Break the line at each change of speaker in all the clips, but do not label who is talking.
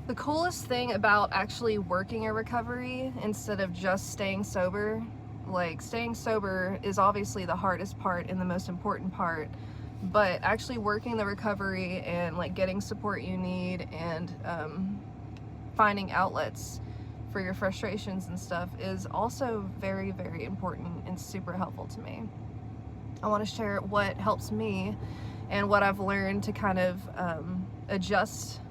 The coolest thing about actually working a recovery instead of just staying sober, like staying sober is obviously the hardest part and the most important part, but actually working the recovery and like getting support you need and finding outlets for your frustrations and stuff is also very, very important and super helpful to me. I want to share what helps me and what I've learned to kind of adjust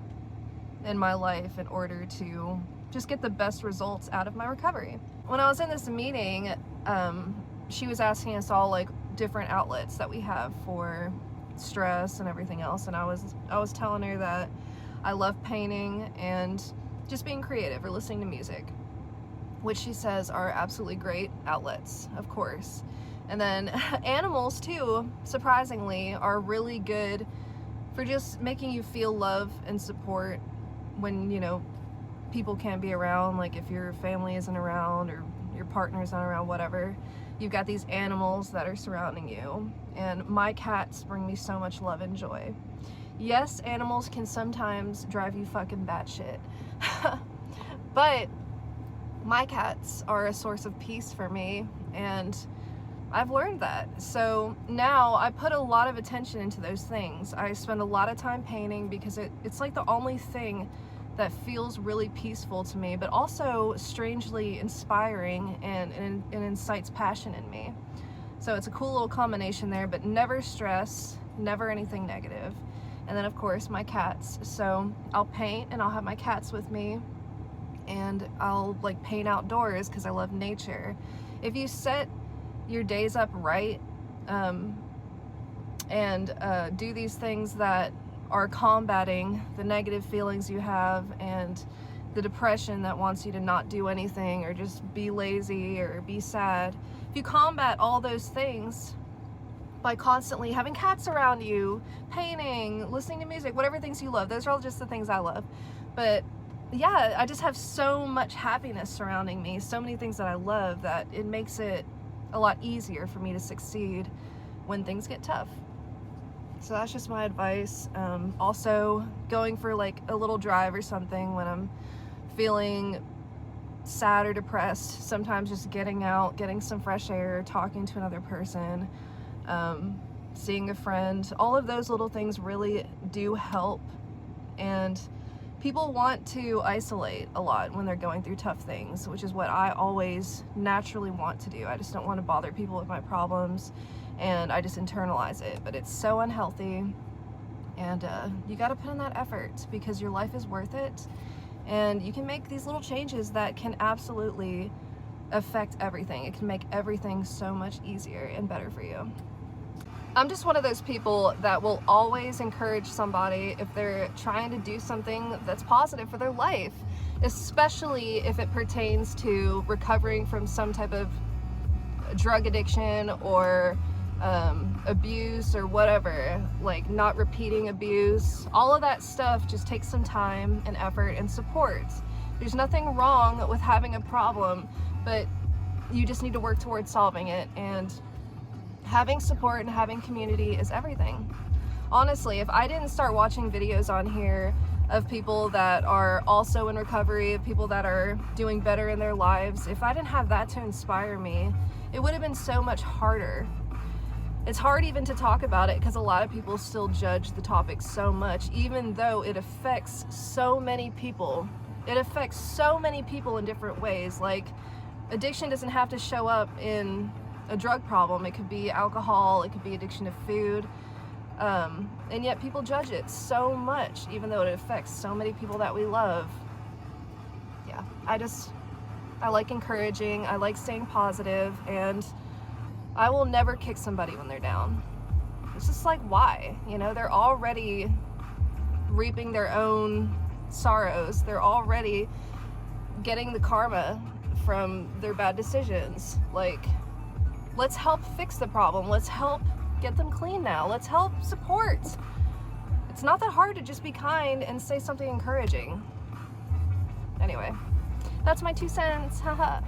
in my life in order to just get the best results out of my recovery. When I was in this meeting, she was asking us all like different outlets that we have for stress and everything else, and I was telling her that I love painting and just being creative or listening to music, which she says are absolutely great outlets, of course. And then animals too, surprisingly, are really good for just making you feel love and support when, you know, people can't be around, like if your family isn't around or your partner's not around, whatever. You've got these animals that are surrounding you, and my cats bring me so much love and joy. Yes, animals can sometimes drive you fucking batshit, but my cats are a source of peace for me, and I've learned that. So now I put a lot of attention into those things. I spend a lot of time painting because it's like the only thing that feels really peaceful to me, but also strangely inspiring and incites passion in me. So it's a cool little combination there, but never stress, never anything negative. And then of course my cats. So I'll paint and I'll have my cats with me, and I'll like paint outdoors because I love nature. If you set your days up right and do these things that are combating the negative feelings you have and the depression that wants you to not do anything or just be lazy or be sad, if you combat all those things by constantly having cats around you, painting, listening to music, whatever things you love, those are all just the things I love. But yeah, I just have so much happiness surrounding me, so many things that I love, that it makes it a lot easier for me to succeed when things get tough. So that's just my advice. Also, going for like a little drive or something when I'm feeling sad or depressed, sometimes just getting out, getting some fresh air, talking to another person, seeing a friend, all of those little things really do help. And people want to isolate a lot when they're going through tough things, which is what I always naturally want to do. I just don't want to bother people with my problems, and I just internalize it. But it's so unhealthy, and you got to put in that effort because your life is worth it, and you can make these little changes that can absolutely affect everything. It can make everything so much easier and better for you. I'm just one of those people that will always encourage somebody if they're trying to do something that's positive for their life, especially if it pertains to recovering from some type of drug addiction or abuse or whatever, like not repeating abuse. All of that stuff just takes some time and effort and support. There's nothing wrong with having a problem, but you just need to work towards solving it, and having support and having community is everything. Honestly, if I didn't start watching videos on here of people that are also in recovery, of people that are doing better in their lives, if I didn't have that to inspire me, it would have been so much harder. It's hard even to talk about it because a lot of people still judge the topic so much, even though it affects so many people. It affects so many people in different ways. Like, addiction doesn't have to show up in a drug problem. It could be alcohol, it could be addiction to food, and yet people judge it so much, even though it affects so many people that we love. Yeah, I like encouraging, I like staying positive, and I will never kick somebody when they're down. It's just like, why? You know, they're already reaping their own sorrows. They're already getting the karma from their bad decisions. Like, let's help fix the problem. Let's help get them clean now. Let's help support. It's not that hard to just be kind and say something encouraging. Anyway, that's my 2 cents. Haha.